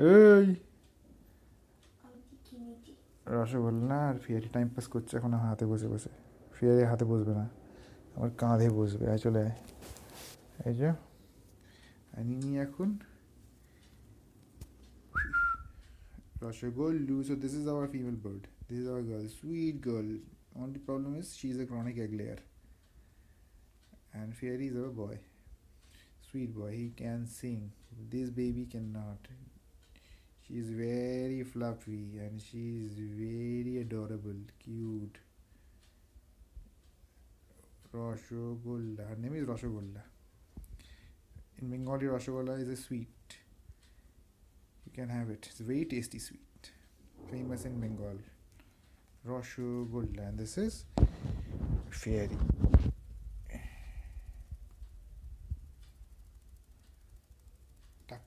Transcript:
এই রসগোল্লা আর ফিয়ারি time pass করছে এখন আমার হাতে বসে বসে। ফিয়ারি হাতে বসবে না, আমার কাঁধে বসবে। আয় চলে আয়, এই যে নিয়ে এখন রসগোল্লু. So this is our female bird. This is our girl, sweet girl. Only problem is she is a chronic egg layer. And Fairy is our boy, sweet boy. He can sing. This baby cannot. She is very fluffy and she is very adorable, cute. Rashogolla. Her name is Rashogolla. In Bengali, Rashogolla is a sweet. You can have it. It's a very tasty sweet. Famous in Bengal. Rashogolla. And this is Fairy.